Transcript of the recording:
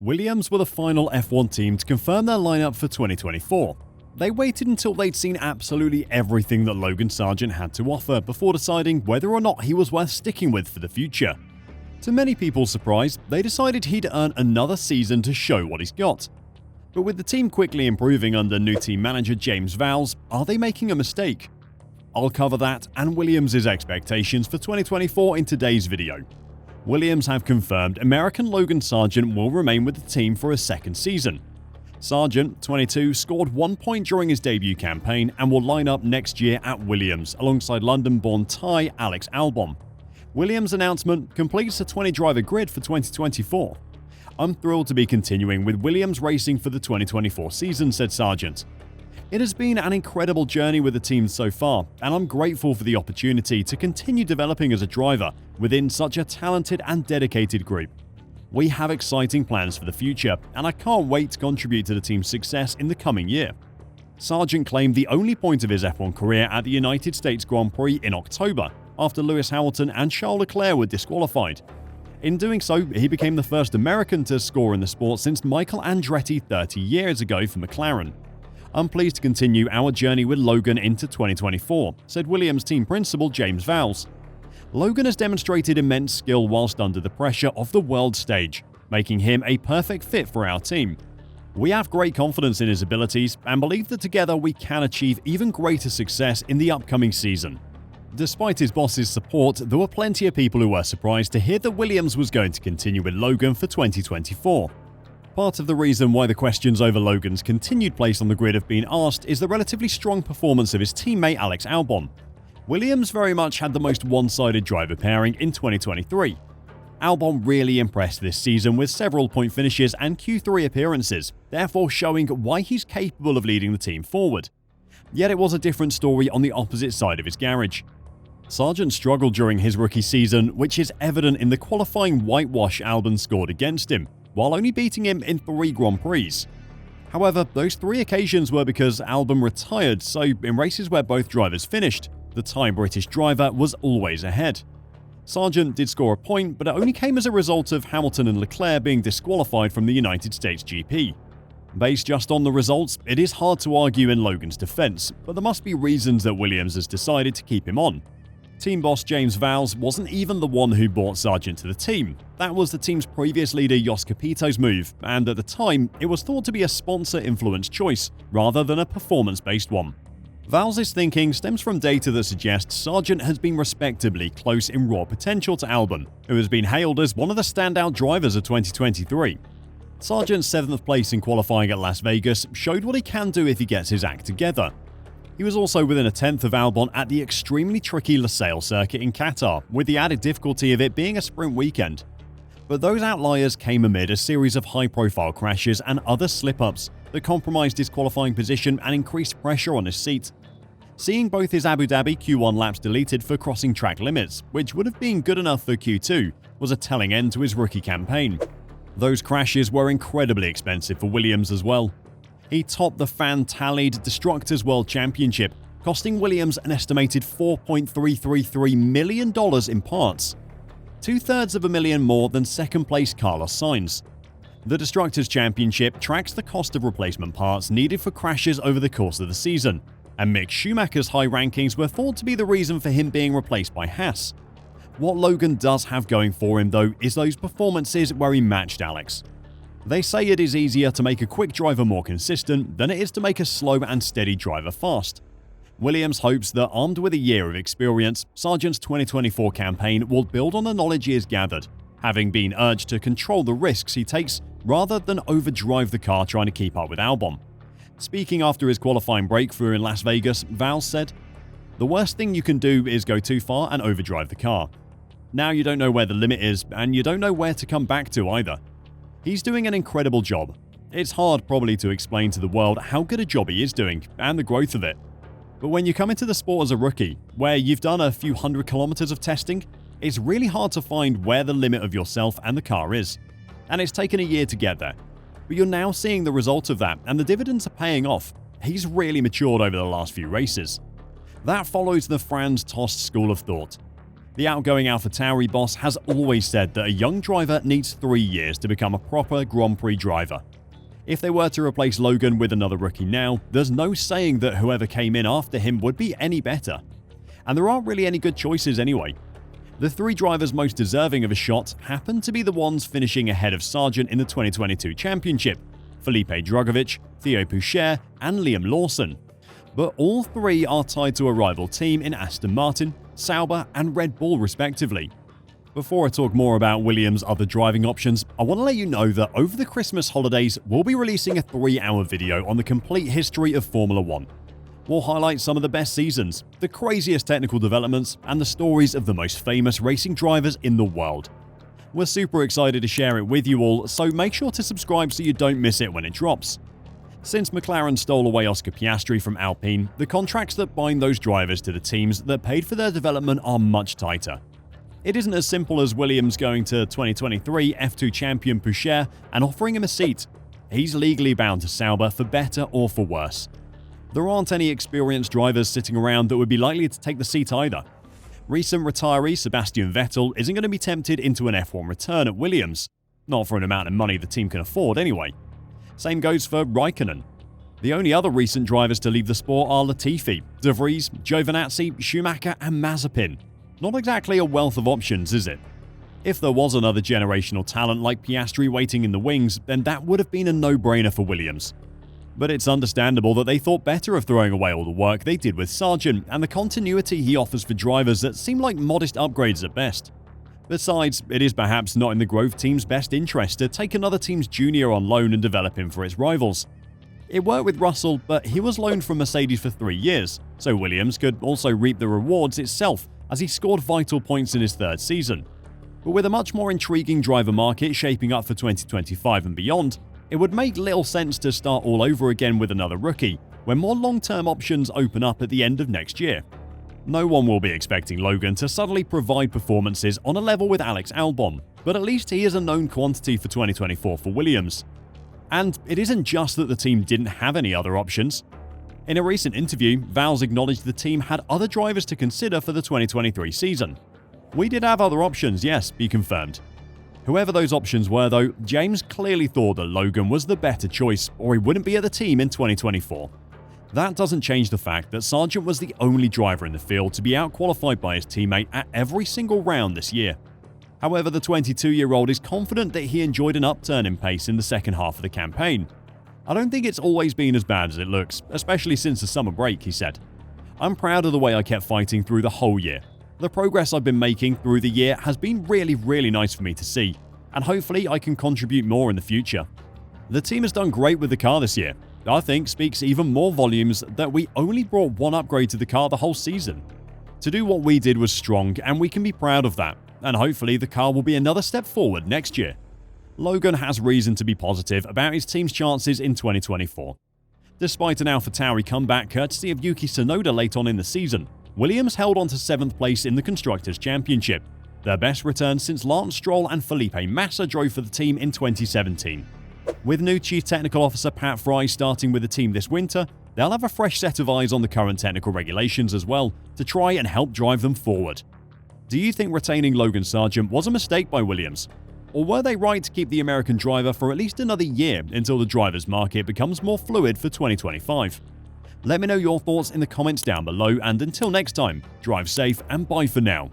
Williams were the final F1 team to confirm their lineup for 2024. They waited until they'd seen absolutely everything that Logan Sargeant had to offer before deciding whether or not he was worth sticking with for the future. To many people's surprise, they decided he'd earn another season to show what he's got. But with the team quickly improving under new team manager James Vowels, are they making a mistake? I'll cover that and Williams' expectations for 2024 in today's video. Williams have confirmed American Logan Sargeant will remain with the team for a second season. Sargeant, 22, scored 1 point during his debut campaign and will line up next year at Williams alongside London-born Thai Alex Albon. Williams' announcement completes a 20-driver grid for 2024. "I'm thrilled to be continuing with Williams racing for the 2024 season," said Sargeant. "It has been an incredible journey with the team so far, and I'm grateful for the opportunity to continue developing as a driver within such a talented and dedicated group. We have exciting plans for the future, and I can't wait to contribute to the team's success in the coming year." Sargeant claimed the only point of his F1 career at the United States Grand Prix in October, after Lewis Hamilton and Charles Leclerc were disqualified. In doing so, he became the first American to score in the sport since Michael Andretti 30 years ago for McLaren. "I'm pleased to continue our journey with Logan into 2024, said Williams team principal James Vowels. "Logan has demonstrated immense skill whilst under the pressure of the world stage, making him a perfect fit for our team. We have great confidence in his abilities and believe that together we can achieve even greater success in the upcoming season." Despite his boss's support, there were plenty of people who were surprised to hear that Williams was going to continue with Logan for 2024. Part of the reason why the questions over Logan's continued place on the grid have been asked is the relatively strong performance of his teammate Alex Albon. Williams very much had the most one-sided driver pairing in 2023. Albon really impressed this season with several point finishes and Q3 appearances, therefore showing why he's capable of leading the team forward. Yet it was a different story on the opposite side of his garage. Sargeant struggled during his rookie season, which is evident in the qualifying whitewash Albon scored against him, while only beating him in 3 Grand Prix. However, those 3 occasions were because Albon retired, so in races where both drivers finished, the Thai British driver was always ahead. Sargeant did score a point, but it only came as a result of Hamilton and Leclerc being disqualified from the United States GP. Based just on the results, it is hard to argue in Logan's defense, but there must be reasons that Williams has decided to keep him on. Team boss James Vowles wasn't even the one who brought Sargeant to the team. That was the team's previous leader Jos Capito's move, and at the time, it was thought to be a sponsor-influenced choice rather than a performance-based one. Vowles' thinking stems from data that suggests Sargeant has been respectably close in raw potential to Albon, who has been hailed as one of the standout drivers of 2023. Sargeant's 7th place in qualifying at Las Vegas showed what he can do if he gets his act together. He was also within a tenth of Albon at the extremely tricky Losail circuit in Qatar, with the added difficulty of it being a sprint weekend. But those outliers came amid a series of high-profile crashes and other slip-ups that compromised his qualifying position and increased pressure on his seat. Seeing both his Abu Dhabi Q1 laps deleted for crossing track limits, which would have been good enough for Q2, was a telling end to his rookie campaign. Those crashes were incredibly expensive for Williams as well. He topped the fan-tallied Destructors World Championship, costing Williams an estimated $4.333 million in parts, 2/3 of a million more than second-place Carlos Sainz. The Destructors Championship tracks the cost of replacement parts needed for crashes over the course of the season, and Mick Schumacher's high rankings were thought to be the reason for him being replaced by Haas. What Logan does have going for him, though, is those performances where he matched Alex. They say it is easier to make a quick driver more consistent than it is to make a slow and steady driver fast. Williams hopes that, armed with a year of experience, Sargeant's 2024 campaign will build on the knowledge he has gathered, having been urged to control the risks he takes rather than overdrive the car trying to keep up with Albon. Speaking after his qualifying breakthrough in Las Vegas, Vowles said, "The worst thing you can do is go too far and overdrive the car. Now you don't know where the limit is, and you don't know where to come back to either. He's doing an incredible job. It's hard probably to explain to the world how good a job he is doing, and the growth of it. But when you come into the sport as a rookie, where you've done a few hundred kilometers of testing, it's really hard to find where the limit of yourself and the car is. And it's taken a year to get there. But you're now seeing the result of that, and the dividends are paying off. He's really matured over the last few races." That follows the Franz Tost school of thought. The outgoing AlphaTauri boss has always said that a young driver needs 3 years to become a proper Grand Prix driver. If they were to replace Logan with another rookie now, there's no saying that whoever came in after him would be any better. And there aren't really any good choices anyway. The 3 drivers most deserving of a shot happen to be the ones finishing ahead of Sargeant in the 2022 championship: Felipe Drugovich, Theo Pourchaire, and Liam Lawson. But all 3 are tied to a rival team in Aston Martin, Sauber, and Red Bull respectively. Before I talk more about Williams' other driving options, I want to let you know that over the Christmas holidays, we'll be releasing a 3-hour video on the complete history of Formula 1. We'll highlight some of the best seasons, the craziest technical developments, and the stories of the most famous racing drivers in the world. We're super excited to share it with you all, so make sure to subscribe so you don't miss it when it drops. Since McLaren stole away Oscar Piastri from Alpine, the contracts that bind those drivers to the teams that paid for their development are much tighter. It isn't as simple as Williams going to 2023 F2 champion Pourchaire and offering him a seat. He's legally bound to Sauber for better or for worse. There aren't any experienced drivers sitting around that would be likely to take the seat either. Recent retiree Sebastian Vettel isn't going to be tempted into an F1 return at Williams. Not for an amount of money the team can afford anyway. Same goes for Raikkonen. The only other recent drivers to leave the sport are Latifi, De Vries, Giovinazzi, Schumacher, and Mazepin. Not exactly a wealth of options, is it? If there was another generational talent like Piastri waiting in the wings, then that would have been a no-brainer for Williams. But it's understandable that they thought better of throwing away all the work they did with Sargeant and the continuity he offers for drivers that seem like modest upgrades at best. Besides, it is perhaps not in the Grove team's best interest to take another team's junior on loan and develop him for its rivals. It worked with Russell, but he was loaned from Mercedes for 3 years, so Williams could also reap the rewards itself as he scored vital points in his 3rd season. But with a much more intriguing driver market shaping up for 2025 and beyond, it would make little sense to start all over again with another rookie, when more long-term options open up at the end of next year. No one will be expecting Logan to suddenly provide performances on a level with Alex Albon, but at least he is a known quantity for 2024 for Williams. And it isn't just that the team didn't have any other options. In a recent interview, Vowles acknowledged the team had other drivers to consider for the 2023 season. "We did have other options, yes," he confirmed. Whoever those options were though, James clearly thought that Logan was the better choice, or he wouldn't be at the team in 2024. That doesn't change the fact that Sargeant was the only driver in the field to be outqualified by his teammate at every single round this year. However, the 22-year-old is confident that he enjoyed an upturn in pace in the second half of the campaign. "I don't think it's always been as bad as it looks, especially since the summer break," he said. "I'm proud of the way I kept fighting through the whole year. The progress I've been making through the year has been really nice for me to see, and hopefully I can contribute more in the future." The team has done great with the car this year. I think speaks even more volumes that we only brought one upgrade to the car the whole season. To do what we did was strong, and we can be proud of that, and hopefully the car will be another step forward next year. Logan has reason to be positive about his team's chances in 2024. Despite an AlphaTauri comeback courtesy of Yuki Tsunoda late on in the season, Williams held on to 7th place in the Constructors' Championship, their best return since Lance Stroll and Felipe Massa drove for the team in 2017. With new Chief Technical Officer Pat Fry starting with the team this winter, they'll have a fresh set of eyes on the current technical regulations as well to try and help drive them forward. Do you think retaining Logan Sargeant was a mistake by Williams? Or were they right to keep the American driver for at least another year until the driver's market becomes more fluid for 2025? Let me know your thoughts in the comments down below, and until next time, drive safe and bye for now.